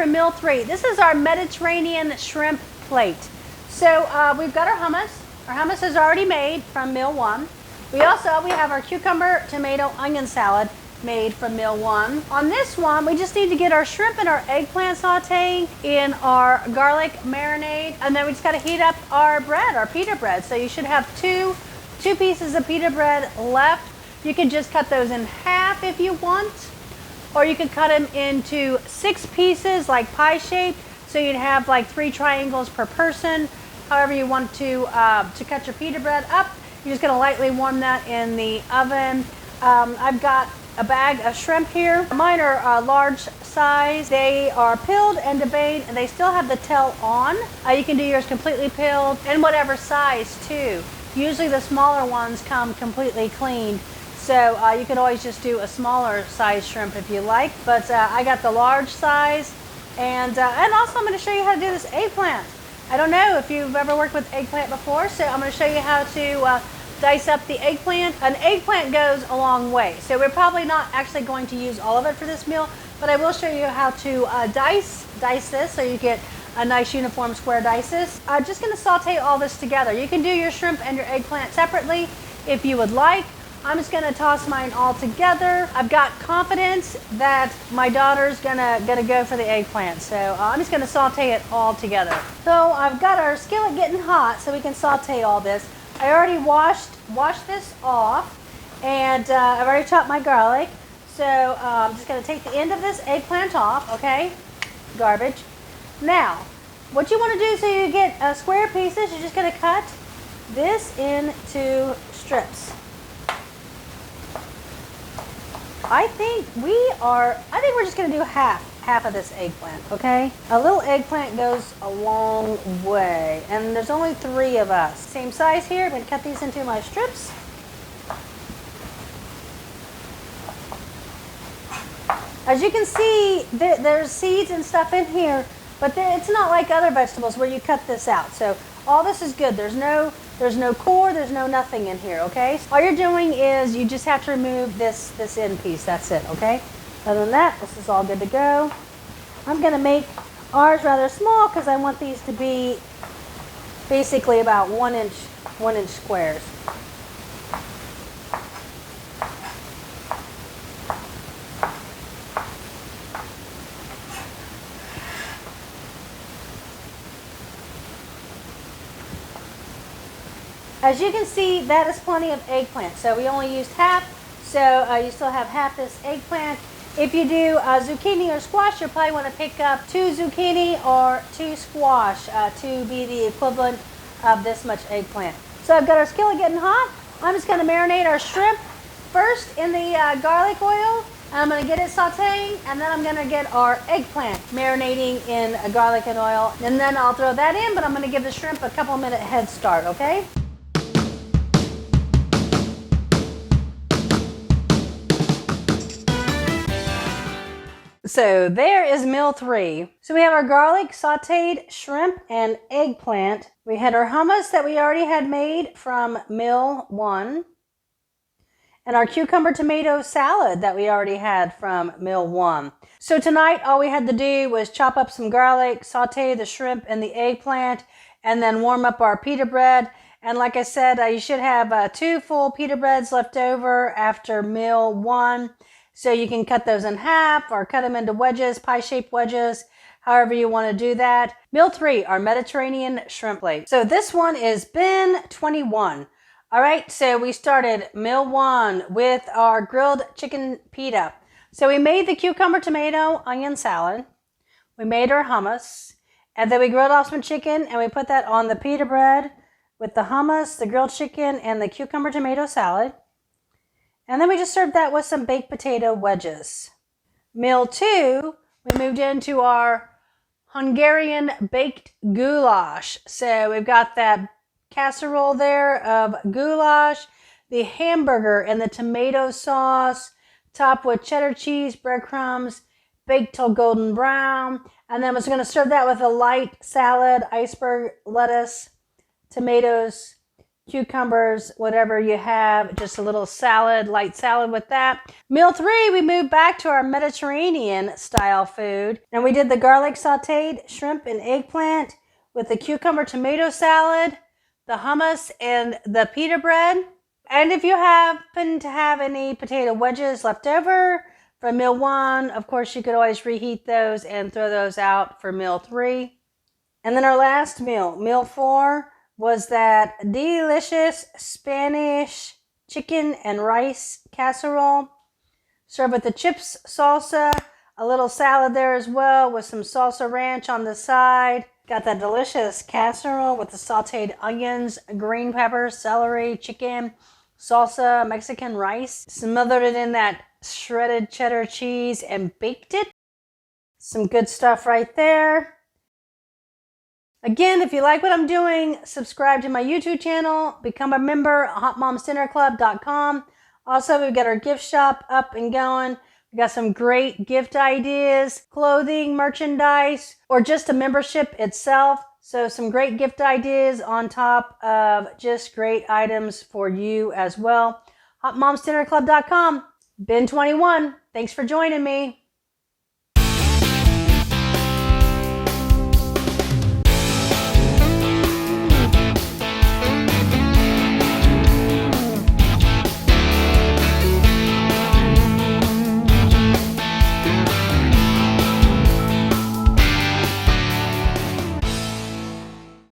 from meal 3. This is our Mediterranean shrimp plate. So we've got our hummus. Our hummus is already made from meal 1. We have our cucumber, tomato, onion salad made from meal 1. On this one, we just need to get our shrimp and our eggplant sauteing in our garlic marinade, and then we just got to heat up our bread, our pita bread. So you should have two pieces of pita bread left. You can just cut those in half if you want, or you could cut them into 6 pieces like pie shape, so you'd have like 3 triangles per person. However you want to cut your pita bread up. You're just going to lightly warm that in the oven. I've got a bag of shrimp here. Mine are large size. They are peeled and deveined, and they still have the tail on. You can do yours completely peeled and whatever size too. Usually the smaller ones come completely cleaned, so you can always just do a smaller size shrimp if you like. But I got the large size, and also I'm going to show you how to do this eggplant. I don't know if you've ever worked with eggplant before, so I'm going to show you how to dice up the eggplant. An eggplant goes a long way, so we're probably not actually going to use all of it for this meal, but I will show you how to dice this so you get a nice uniform square dices. I'm just going to saute all this together. You can do your shrimp and your eggplant separately if you would like. I'm just going to toss mine all together. I've got confidence that my daughter's gonna go for the eggplant, so I'm just going to saute it all together. So I've got our skillet getting hot so we can saute all this. I already washed this off, and I've already chopped my garlic. So I'm just going to take the end of this eggplant off, okay? Garbage. Now, what you want to do so you get square pieces, you're just going to cut this into strips. I think we're just going to do half of this eggplant, okay? A little eggplant goes a long way, and there's only 3 of us. Same size here. I'm going to cut these into my strips. As you can see, there's seeds and stuff in here, but it's not like other vegetables where you cut this out. So all this is good. There's no core, there's no nothing in here, okay? All you're doing is you just have to remove this end piece. That's it, okay? Other than that, this is all good to go. I'm going to make ours rather small because I want these to be basically about 1 inch squares. As you can see, that is plenty of eggplant. So we only used half, so you still have half this eggplant. If you do zucchini or squash, you'll probably want to pick up 2 zucchini or 2 squash to be the equivalent of this much eggplant. So I've got our skillet getting hot. I'm just going to marinate our shrimp first in the garlic oil. I'm going to get it sauteing, and then I'm going to get our eggplant marinating in garlic and oil. And then I'll throw that in, but I'm going to give the shrimp a couple minute head start, okay? So there is meal 3. So we have our garlic, sauteed shrimp, and eggplant. We had our hummus that we already had made from meal 1. And our cucumber tomato salad that we already had from meal 1. So tonight all we had to do was chop up some garlic, saute the shrimp and the eggplant, and then warm up our pita bread. And like I said, you should have 2 full pita breads left over after meal 1. So you can cut those in half or cut them into wedges, pie-shaped wedges, however you want to do that. Meal 3, our Mediterranean shrimp plate. So this one is bin 21. All right, so we started meal 1 with our grilled chicken pita. So we made the cucumber, tomato, onion salad. We made our hummus, and then we grilled off some chicken, and we put that on the pita bread with the hummus, the grilled chicken, and the cucumber tomato salad. And then we just served that with some baked potato wedges. Meal 2, we moved into our Hungarian Baked Goulash. So we've got that casserole there of goulash, the hamburger and the tomato sauce, topped with cheddar cheese, breadcrumbs, baked till golden brown. And then we're going to serve that with a light salad, iceberg lettuce, tomatoes, cucumbers, whatever you have, just a little salad, light salad with that. Meal 3, we moved back to our Mediterranean style food, and we did the garlic sauteed shrimp and eggplant with the cucumber tomato salad, the hummus, and the pita bread. And if you happen to have any potato wedges left over from meal 1, of course you could always reheat those and throw those out for meal 3. And then our last meal, meal 4, was that delicious Spanish chicken and rice casserole. Served with the chips salsa, a little salad there as well with some salsa ranch on the side. Got that delicious casserole with the sauteed onions, green peppers, celery, chicken, salsa, Mexican rice. Smothered it in that shredded cheddar cheese and baked it. Some good stuff right there. Again, if you like what I'm doing, subscribe to my YouTube channel, become a member at HauteMomsDinnerClub.com. Also, we've got our gift shop up and going. We got some great gift ideas, clothing, merchandise, or just a membership itself. So some great gift ideas on top of just great items for you as well. HauteMomsDinnerClub.com. Been 21. Thanks for joining me.